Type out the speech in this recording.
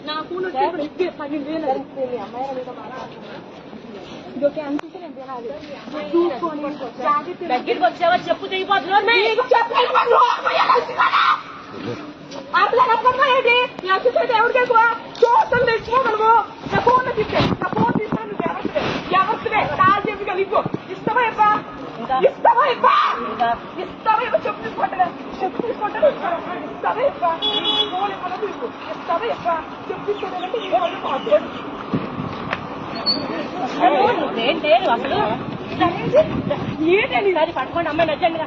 నాకు దగ్గరికి వచ్చావా చెప్పు తెగిపోతున్నాడు ఎవరికి ఎక్కువ చూస్తాను తెచ్చుకోగలవు నా ఫోన్ తీసుకెళ్ళి నా ఫోన్ తీసుకుని ఎవరివే కాల్ చెప్పి కలిపో ఇస్తావా ఇవ్వా ఇస్తావా ఇవ్వా ఇస్తావా ఇవ్వ చెప్పు తీసుకుంటారా చెప్పు తీసుకుంటారు ఇస్తావా ఇవ్వా ఫోన్ ఇవ్వడం తీసుకో ఇస్తావా ఇవ్వా చెప్పు తీసుకోవాలంటే ఈ వాళ్ళు మాట్లాడు ఏంటి అసలు ఏంటండి ఈసారి పట్టుకోండి అమ్మాయి నచ్చండి